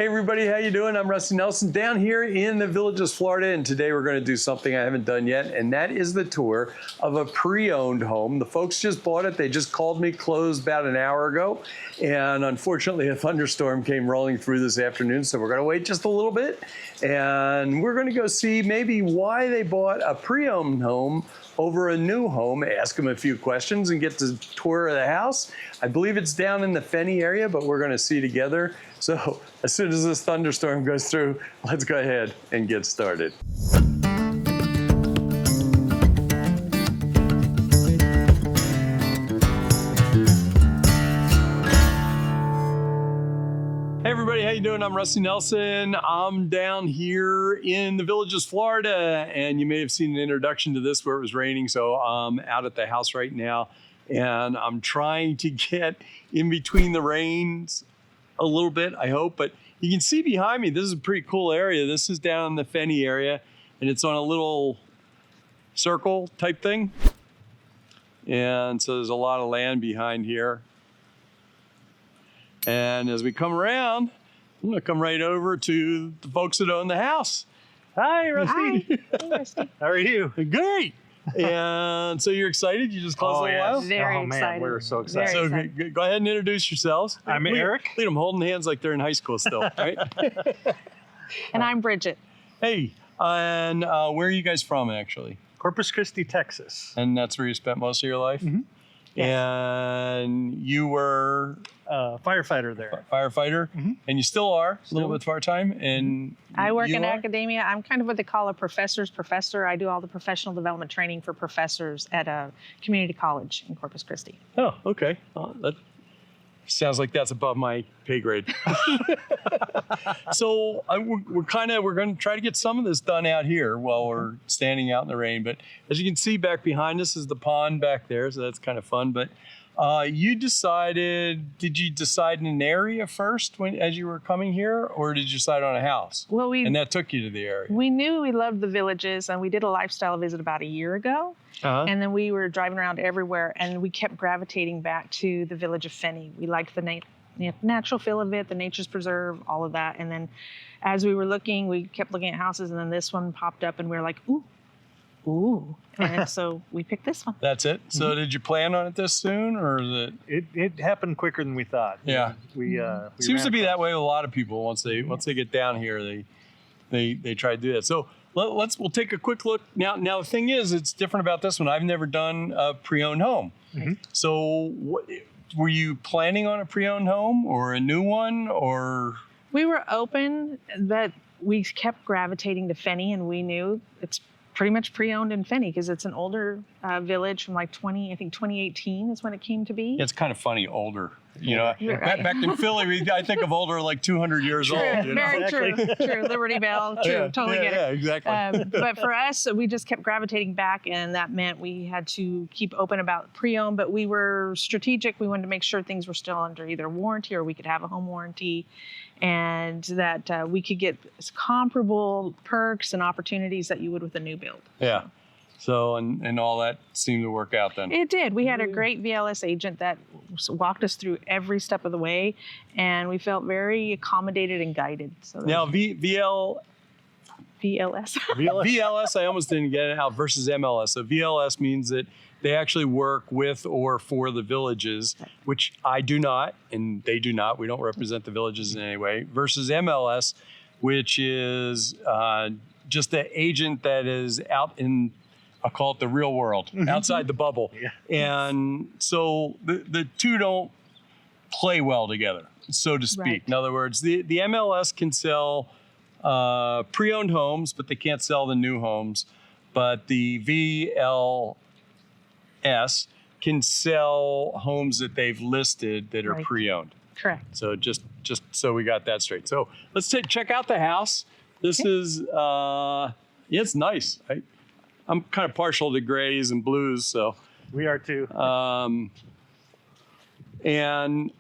Hey everybody, how you doing? I'm Rusty Nelson down here in the Villages, Florida, and today we're going to do something I haven't done yet, and that is the tour of a pre-owned home. The folks just bought it. They just called me, closed about an hour ago, and unfortunately a thunderstorm came rolling through this afternoon, so we're going to wait just a little bit, and we're going to go see maybe why they bought a pre-owned home over a new home, ask them a few questions, and get the tour of the house. I believe it's down in the Fenny area, but we're going to see together. So as soon as this thunderstorm goes through, let's go ahead and get started. Hey everybody, how you doing? I'm Rusty Nelson. I'm down here in the Villages, Florida, and you may have seen an introduction to this where it was raining, so I'm out at the house right now, and I'm trying to get in between the rains a little bit, I hope, but you can see behind me, this is a pretty cool area. This is down in the Fenny area, and it's on a little circle type thing, and so there's a lot of land behind here. And as we come around, I'm gonna come right over to the folks that own the house. Hi, Rusty. Hi. Hey, Rusty. How are you? Great. And so you're excited? You just closed a while? Very man, excited. we're so excited. Very So excited. go ahead and introduce yourselves. I'm Eric. Lead them holding hands like they're in high school still, right? And I'm Bridget. Hey, and where are you guys from actually? Corpus Christi, Texas. And that's where you spent most of your life? Mhm. Yes. And you were Firefighter there. firefighter, Mhm. and you still are a little Still. bit part-time. And I work you in are? academia. I'm kind of what they call a professor's professor. I do all the professional development training for professors at a community college in Corpus Christi. Oh, okay. That sounds like that's above my pay grade. So we're going to try to get some of this done out here while we're standing out in the rain. But as you can see back behind us is the pond back there, so that's kind of fun. But did you decide in an area first as you were coming here, or did you decide on a house? Well, And that took you to the area. we knew we loved the Villages, and we did a lifestyle visit about a year ago. Uh-huh. And then we were driving around everywhere, and we kept gravitating back to the village of Fenny. We liked the natural feel of it, the nature's preserve, all of that. And then as we were looking, we kept looking at houses, and then this one popped up, and we were like, ooh. And so we picked this one. That's it. So did you plan on it this soon, or is it? It happened quicker than we thought. Yeah. We Seems to ran be that across- way with a lot of people. Once they get down here, they try to do that. So we'll take a quick look now. Now the thing is, it's different about this one. I've never done a pre-owned home. Mhm. So were you planning on a pre-owned home or a new one, or? We were open, but we kept gravitating to Fenny, and we knew it's pretty much pre-owned in Fenny because it's an older village from like 2018 is when it came to be. It's kind of funny, older. You know, You're right. back in Philly, I think of older like 200 years True, old. You know? very Exactly. true. Liberty Bell, true, Yeah, totally yeah, get it. yeah, exactly. But for us, we just kept gravitating back, and that meant we had to keep open about pre-owned, but we were strategic. We wanted to make sure things were still under either warranty or we could have a home warranty, and that we could get comparable perks and opportunities that you would with a new build. Yeah. So, and all that seemed to work out then. It did. We had a great VLS agent that walked us through every step of the way, and we felt very accommodated and guided. So Now, VLS. VLS, I almost didn't get it out, versus MLS. So VLS means that they actually work with or for the villages, which I do not, and they do not. We don't represent the villages in any way. Versus MLS, which is just the agent that is out in, I'll call it the real world, outside the bubble. Yeah. And so the two don't play well together, so to speak. Right. In other words, the MLS can sell pre-owned homes, but they can't sell the new homes. But the VLS can sell homes that they've listed that are Right. pre-owned. Correct. So just so we got that straight. So let's check out the house. This is it's nice. I'm kind of partial to grays and blues, so We are too. and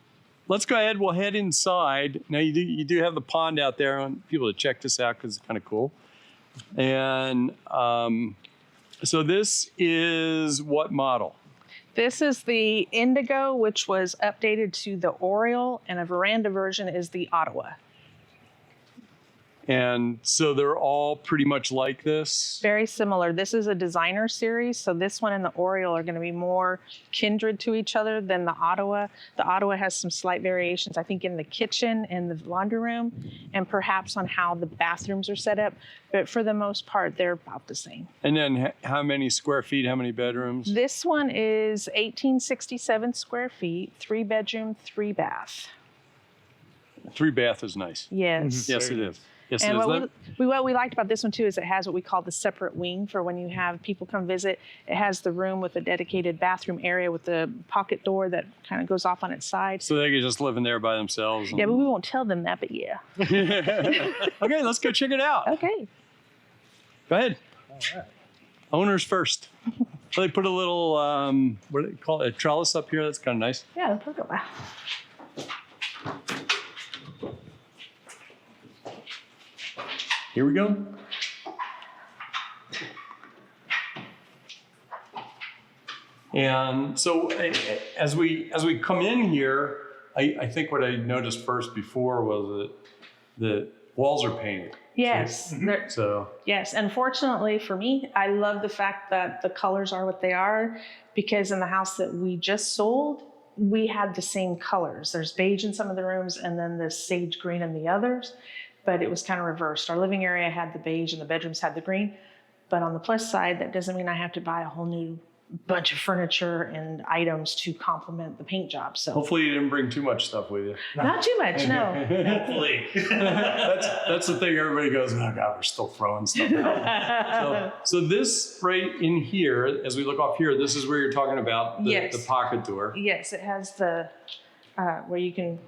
let's go ahead. We'll head inside. Now you do have the pond out there. I want people to check this out because it's kind of cool. And so this is what model? This is the Indigo, which was updated to the Oriole, and a veranda version is the Ottawa. And so they're all pretty much like this. Very similar. This is a designer series, so this one and the Oriole are going to be more kindred to each other than the Ottawa. The Ottawa has some slight variations, I think, in the kitchen and the laundry room, and perhaps on how the bathrooms are set up. But for the most part, they're about the same. And then how many square feet, how many bedrooms? This one is 1867 square feet, 3 bedroom, 3 bath. 3 bath is nice. Yes. Yes, it is. Yes, And it is. what we liked about this one too is it has what we call the separate wing for when you have people come visit. It has the room with a dedicated bathroom area with the pocket door that kind of goes off on its side. So they could just live in there by themselves. Yeah, but we won't tell them that, but yeah. Okay, let's go check it out. Okay. Go ahead. All right. Owners first. They put a little, what do they call it, a trellis up here. That's kind of nice. Yeah, the pocket bath. Here we go. And so as we come in here, I think what I noticed first before was that the walls are painted. Yes. So Yes. Unfortunately for me, I love the fact that the colors are what they are, because in the house that we just sold, we had the same colors. There's beige in some of the rooms and then the sage green in the others, but it was kind of reversed. Our living area had the beige and the bedrooms had the green. But on the plus side, that doesn't mean I have to buy a whole new bunch of furniture and items to complement the paint job. So hopefully you didn't bring too much stuff with you. not too much, no. Hopefully. That's the thing. Everybody goes, oh God, we're still throwing stuff out. So this right in here, as we look off here, this is where you're talking about Yes. the pocket door. Yes, it has the, where you can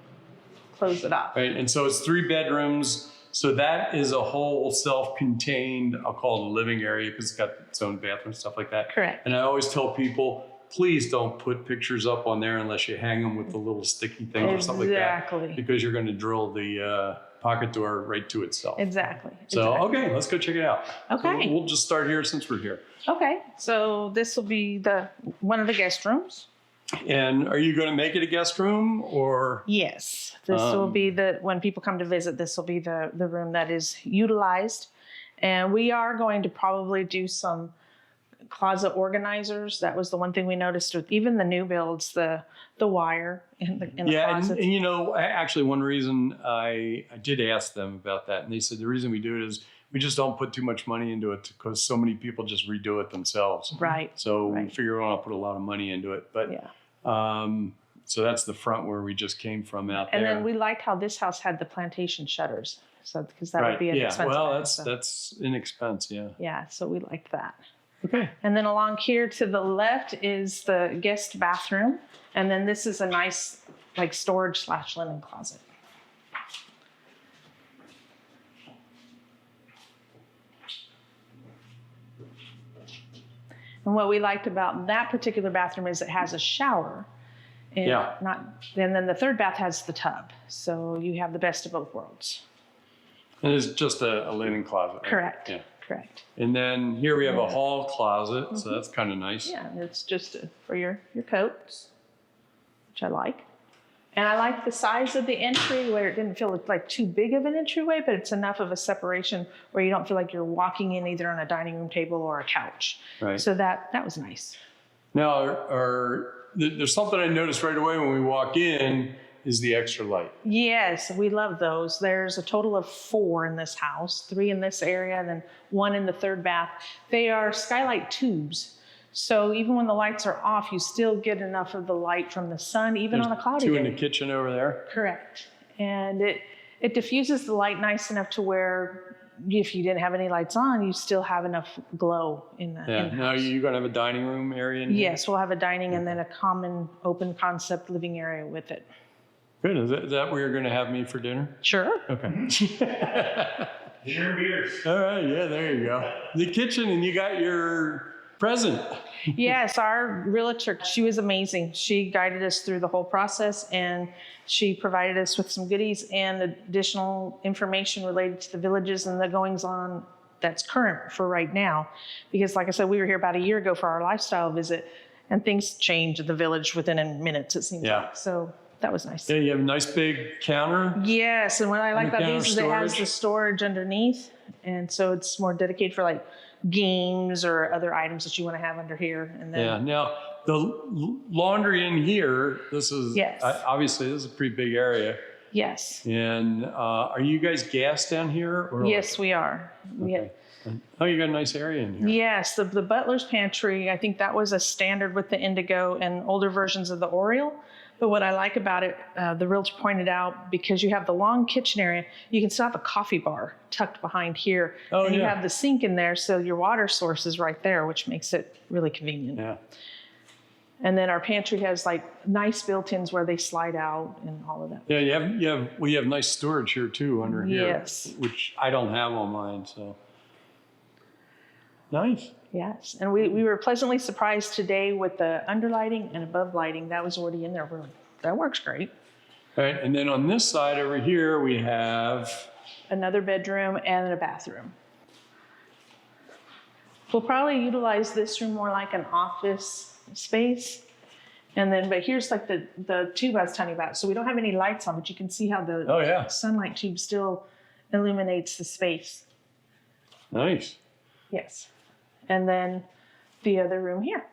close it off. Right, and so it's 3 bedrooms. So that is a whole self-contained, I'll call it a living area because it's got its own bathroom, stuff like that. Correct. And I always tell people, please don't put pictures up on there unless you hang them with the little sticky things or something like that. Exactly. Because you're going to drill the pocket door right to itself. Exactly. So, exactly. okay, let's go check it out. Okay. So we'll just start here since we're here. Okay, so this will be one of the guest rooms. And are you going to make it a guest room or? Yes, this will be when people come to visit, this will be the room that is utilized. And we are going to probably do some closet organizers. That was the one thing we noticed with even the new builds, the wire in the closets. And you know, actually one reason I did ask them about that, and they said the reason we do it is we just don't put too much money into it because so many people just redo it themselves. Right. So we right. figure we want to put a lot of money into it. But Yeah. So that's the front where we just came from out And there. then we liked how this house had the plantation shutters. So because that right. would be an Yeah. expensive Well, item, that's so. that's an expense. Yeah. Yeah, so we liked that. Okay. And then along here to the left is the guest bathroom. And then this is a nice like storage / linen closet. And what we liked about that particular bathroom is it has a shower. And Yeah. And then the third bath has the tub. So you have the best of both worlds. And it's just a linen closet. Right? Correct. Yeah. Correct. And then here we have a hall closet, so that's kind of nice. Yeah, and it's just for your coats, which I like. And I like the size of the entry where it didn't feel like too big of an entryway, but it's enough of a separation where you don't feel like you're walking in either on a dining room table or a couch. Right. So that was nice. Now, there's something I noticed right away when we walk in is the extra light. Yes, we love those. There's a total of 4 in this house, 3 in this area, and then 1 in the third bath. They are skylight tubes. So even when the lights are off, you still get enough of the light from the sun, even on a cloudy 2 day. in the kitchen over there. Correct. And it diffuses the light nice enough to where if you didn't have any lights on, you still have enough glow in the Yeah. in the Now house. you're gonna have a dining room area in here? Yes, we'll have a dining and then a common open concept living area with it. Good. Is that where you're gonna have me for dinner? Sure. Okay. Dinner and beers. All right. Yeah. There you go. The kitchen, and you got your present. Yes, our realtor, she was amazing. She guided us through the whole process and she provided us with some goodies and additional information related to the villages and the goings on that's current for right now. Because like I said, we were here about a year ago for our lifestyle visit and things change in the village within minutes, it seems Yeah. like. So that was nice. Yeah, you have a nice big counter. Yes, and what I like about Under-counter these is it has storage. the storage underneath, and so it's more dedicated for like games or other items that you want to have under here. And then Yeah. Now the laundry in here. This is Yes. obviously this is a pretty big area. yes, And are you guys gas down here? Or yes, we are. Okay. Oh, you got a nice area in here. Yes, the butler's pantry, I think that was a standard with the Indigo and older versions of the Oriole. But what I like about it, the realtor pointed out, because you have the long kitchen area, you can still have a coffee bar tucked behind here. Oh, and you yeah. have the sink in there, so your water source is right there, which makes it really convenient. Yeah. And then our pantry has like nice built-ins where they slide out and all of that. Yeah, we have nice storage here too under here. Yes. Which I don't have on mine, so. Nice. Yes, and we were pleasantly surprised today with the underlighting and above lighting. That was already in there. We're like, that works great. All right, and then on this side over here, we have, Another bedroom and a bathroom. We'll probably utilize this room more like an office space. And then, but here's like the tube I was telling you about. So we don't have any lights on, but you can see how the oh yeah, sunlight tube still illuminates the space. nice. Yes. And then the other room here.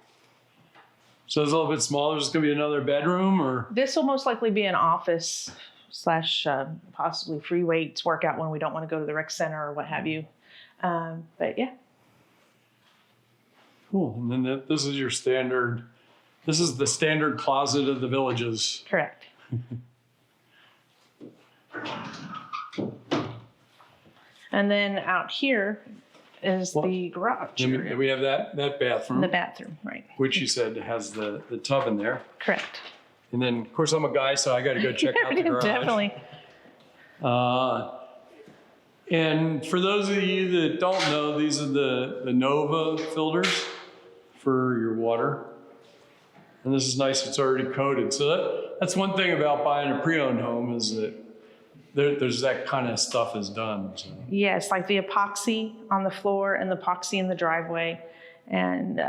So it's a little bit smaller. Is this gonna be another bedroom or? This will most likely be an office slash possibly free weights workout when we don't want to go to the rec center or what have you. But yeah. Cool, and then this is your standard, this is the standard closet of the Villages. Correct. And then out here is the garage Then area. we have that bathroom, The bathroom, right. which you said has the tub in there. Correct. And then, of course, I'm a guy, so I got to go check out the garage. Definitely. And for those of you that don't know, these are the Nova filters for your water. And this is nice, it's already coated. So that's one thing about buying a pre-owned home is that there's that kind of stuff is done. So. Yes, like the epoxy on the floor and the epoxy in the driveway. And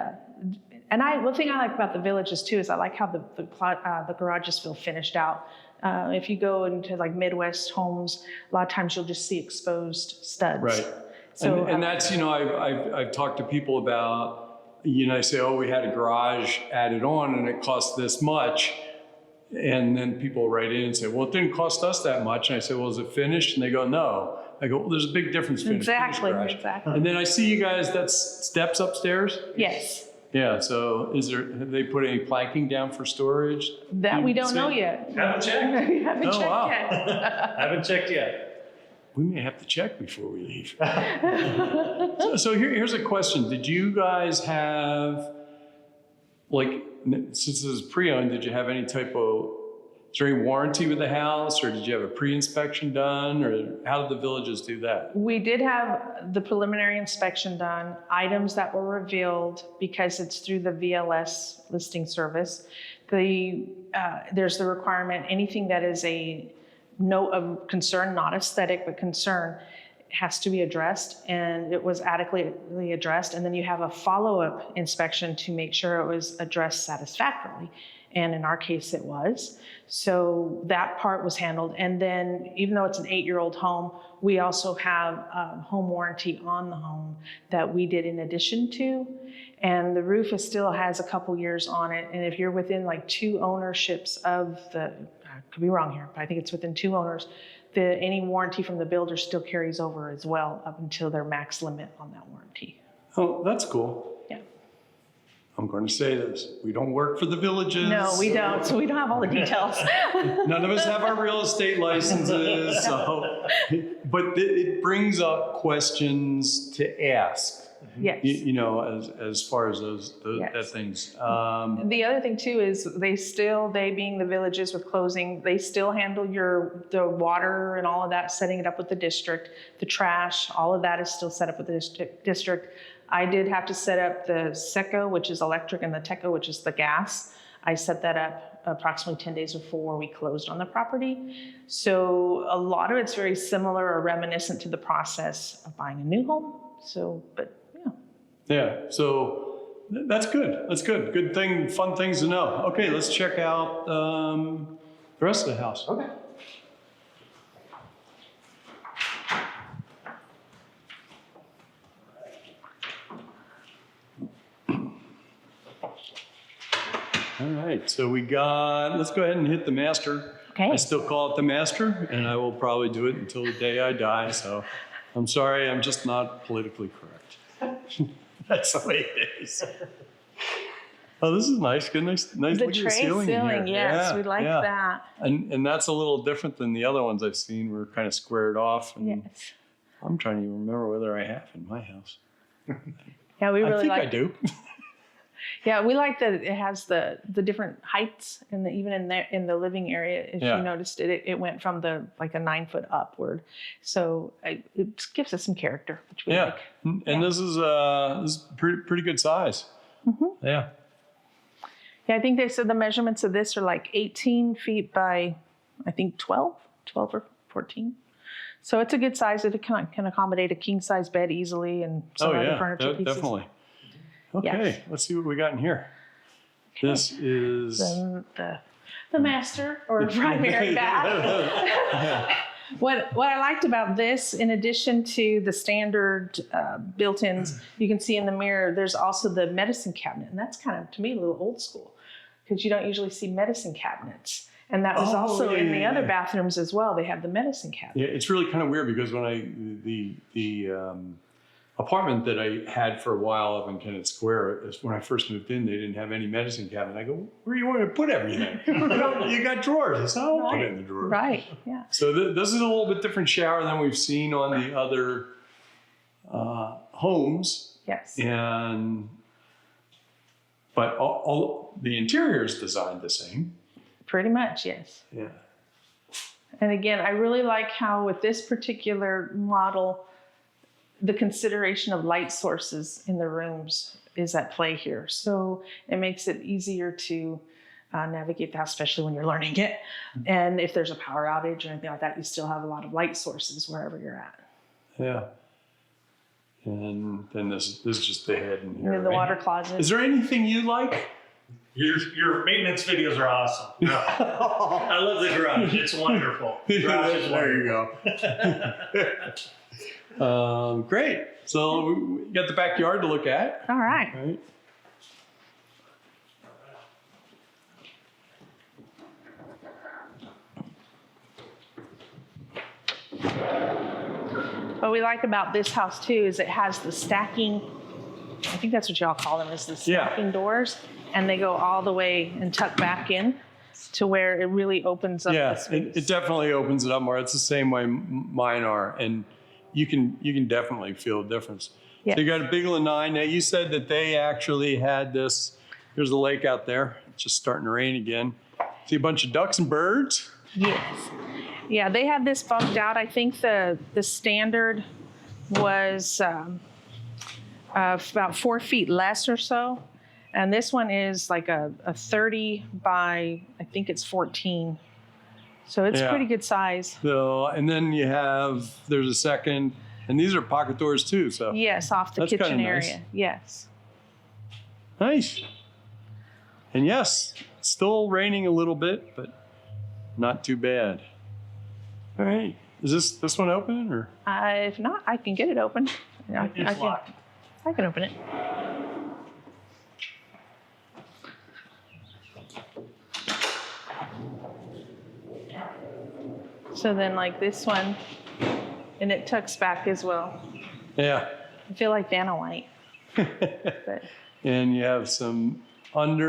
one thing I like about the Villages too is I like how the garages feel finished out. If you go into like Midwest homes, a lot of times you'll just see exposed studs. Right. So, and that's, I've talked to people about, I say, oh, we had a garage added on and it cost this much. And then people write in and say, well, it didn't cost us that much. And I say, well, is it finished? And they go, no. I go, well, there's a big difference finished. Exactly, garage. exactly. And then I see you guys, that's steps upstairs? Yes. Yeah, so have they put any planking down for storage? That we don't know yet. Haven't checked. We haven't Oh, checked wow. yet. Haven't checked yet. We may have to check before we leave. So here's a question. Did you guys have, since this is pre-owned, did you have any type of, is there any warranty with the house, or did you have a pre-inspection done, or how did the Villages do that? We did have the preliminary inspection done, items that were revealed because it's through the VLS listing service. There's the requirement, anything that is a note of concern, not aesthetic, but concern, has to be addressed, and it was adequately addressed. And then you have a follow-up inspection to make sure it was addressed satisfactorily. And in our case, it was. So that part was handled. And then even though it's an 8-year-old home, we also have a home warranty on the home that we did in addition to. And the roof still has a couple years on it. And if you're within like 2 ownerships of I could be wrong here, but I think it's within 2 owners, any warranty from the builder still carries over as well up until their max limit on that warranty. Oh, that's cool. Yeah. I'm going to say this. We don't work for the Villages. No, we don't. So we don't have all the details. None of us have our real estate licenses. So, but it brings up questions to ask. Yes. As far as those Yes. that things. The other thing too is they being the Villages with closing, they still handle the water and all of that, setting it up with the district, the trash, all of that is still set up with the district. I did have to set up the SECO, which is electric, and the TECO, which is the gas. I set that up approximately 10 days before we closed on the property. So a lot of it's very similar or reminiscent to the process of buying a new home. Yeah, so that's good. That's good. Good thing, fun things to know. Okay, let's check out. the rest of the house. Okay. All right, so let's go ahead and hit the master. Okay. I still call it the master, and I will probably do it until the day I die. So I'm sorry, I'm just not politically correct. That's the way it is. Oh, this is nice. Good, nice The look at tray the ceiling in ceiling, here. yes, Yeah, we like yeah. that. And that's a little different than the other ones I've seen. We're kind of squared off. And Yes. I'm trying to even remember whether I have in my house. Yeah, we really I think like I do. Yeah, we like that it has the different heights and even in the living area. If Yeah. you noticed it went from the like a 9 foot upward, so it gives us some character, which we Yeah, like. and Yeah. this is pretty good size. Mm-hmm. Yeah. Yeah, I think they said the measurements of this are like 18 feet by, I think 12 or 14. So it's a good size. It can accommodate a king size bed easily and some other furniture pieces. Definitely. Okay, Yes. let's see what we got in here. This is The master or primary bath. What I liked about this, in addition to the standard built-ins, you can see in the mirror, there's also the medicine cabinet. And that's kind of, to me, a little old school because you don't usually see medicine cabinets. And that was also in the other bathrooms as well. They have the medicine cabinet. Yeah, it's really kind of weird because when the apartment that I had for a while up in Kennett Square, when I first moved in, they didn't have any medicine cabinet. I go, where do you want to put everything? You got drawers. I said, I'll put it in the drawer. Right, yeah. So this is a little bit different shower than we've seen on the other homes. Yes. But all the interior is designed the same. Pretty much, yes. Yeah. And again, I really like how with this particular model, the consideration of light sources in the rooms is at play here. So it makes it easier to navigate the house, especially when you're learning it. And if there's a power outage or anything like that, you still have a lot of light sources wherever you're at. Yeah. And then this is just the head in here. And then the right? water closet. Is there anything you like? Your maintenance videos are awesome. I love the garage. It's wonderful. Garage is There you wonderful. go. Great. So we got the backyard to look at. All right. Right. What we like about this house too is it has the stacking, I think that's what y'all call them, is the stacking doors. And they go all the way and tuck back in to where it really opens up the space. It definitely opens it up more. It's the same way mine are. And you can definitely feel the difference. Yes. So you got a big lanai. Now you said that they actually had this. There's a lake out there. It's just starting to rain again. See a bunch of ducks and birds. Yes. Yeah, they had this bumped out. I think the standard was about 4 feet less or so. And this one is like a 30 by, I think it's 14. So it's pretty good size. So, and then there's a second, and these are pocket doors too. So Yes, off the That's kitchen kinda area. nice. Yes. nice. And yes, it's still raining a little bit, but not too bad. All right. Is this one open or? If not, I can get it open. It's locked. I can open it. So then like this one, and it tucks back as well. Yeah. I feel like Vanna White. But And you have some and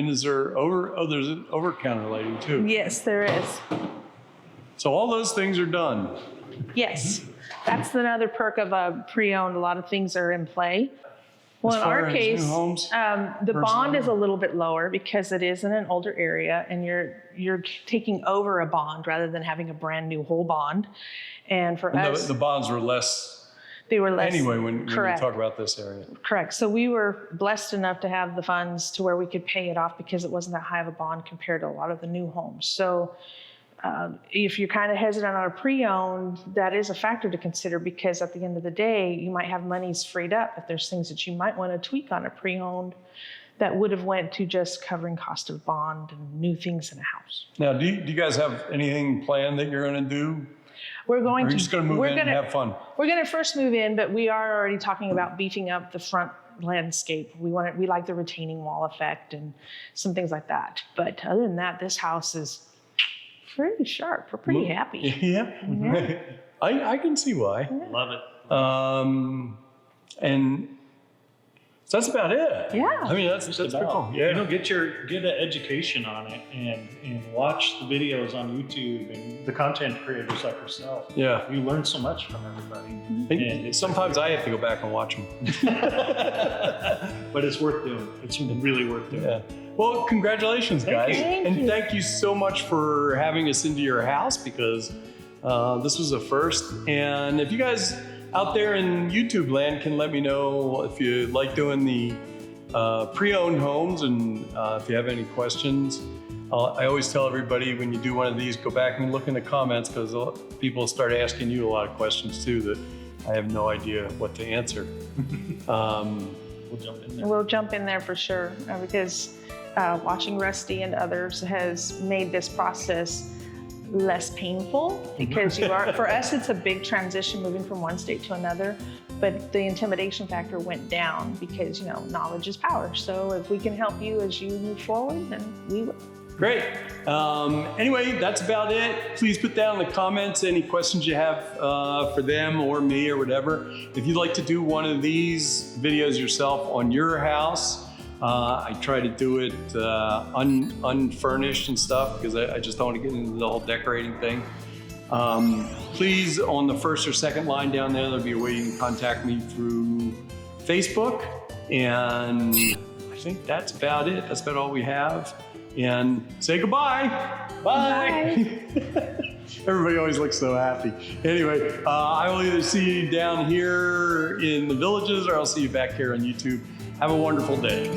is there there's an over counter lighting too. yes, there is. So all those things are done. Yes, that's another perk of a pre-owned. A lot of things are in play. Well, As in far our as case, new homes the versus bond is a other. little bit lower because it is in an older area, and you're taking over a bond rather than having a brand new whole bond. And for And us, the bonds were less they were less. anyway when we correct. talk about this area. Correct. So we were blessed enough to have the funds to where we could pay it off because it wasn't that high of a bond compared to a lot of the new homes. So if you're kind of hesitant on a pre-owned, that is a factor to consider because at the end of the day, you might have monies freed up if there's things that you might want to tweak on a pre-owned that would have went to just covering cost of bond and new things in a house. Now, do you guys have anything planned that you're going to do? We're going Or are you to just going to move in and have fun? We're going to first move in, but we are already talking about beefing up the front landscape. We like the retaining wall effect and some things like that. But other than that, this house is pretty sharp. We're pretty happy. Yeah. I can see why. Love it. And so that's about it. Yeah. I mean, that's pretty cool. Yeah. You know, get an education on it and watch the videos on YouTube and the content creators like yourself. Yeah. You learn so much from everybody. And sometimes I have to go back and watch them. But it's worth doing. It's really worth doing. Yeah. Well, congratulations, guys. Thank you. Thank you so much for having us into your house, because this was a first. And if you guys out there in YouTube land can let me know if you like doing the pre-owned homes, and if you have any questions. I always tell everybody, when you do one of these, go back and look in the comments, because people start asking you a lot of questions too that I have no idea what to answer. We'll jump in there. We'll jump in there for sure, because watching Rusty and others has made this process less painful, because for us, it's a big transition moving from one state to another, but the intimidation factor went down because, knowledge is power. So if we can help you as you move forward, then we will. Great. Anyway, that's about it. Please put down in the comments any questions you have for them or me or whatever. If you'd like to do one of these videos yourself on your house, I try to do it unfurnished and stuff, because I just don't want to get into the whole decorating thing. Please, on the first or second line down there, there'll be a way you can contact me through Facebook. And I think that's about it. That's about all we have. And say goodbye. Bye. Everybody always looks so happy. Anyway, I will either see you down here in the Villages, or I'll see you back here on YouTube. Have a wonderful day.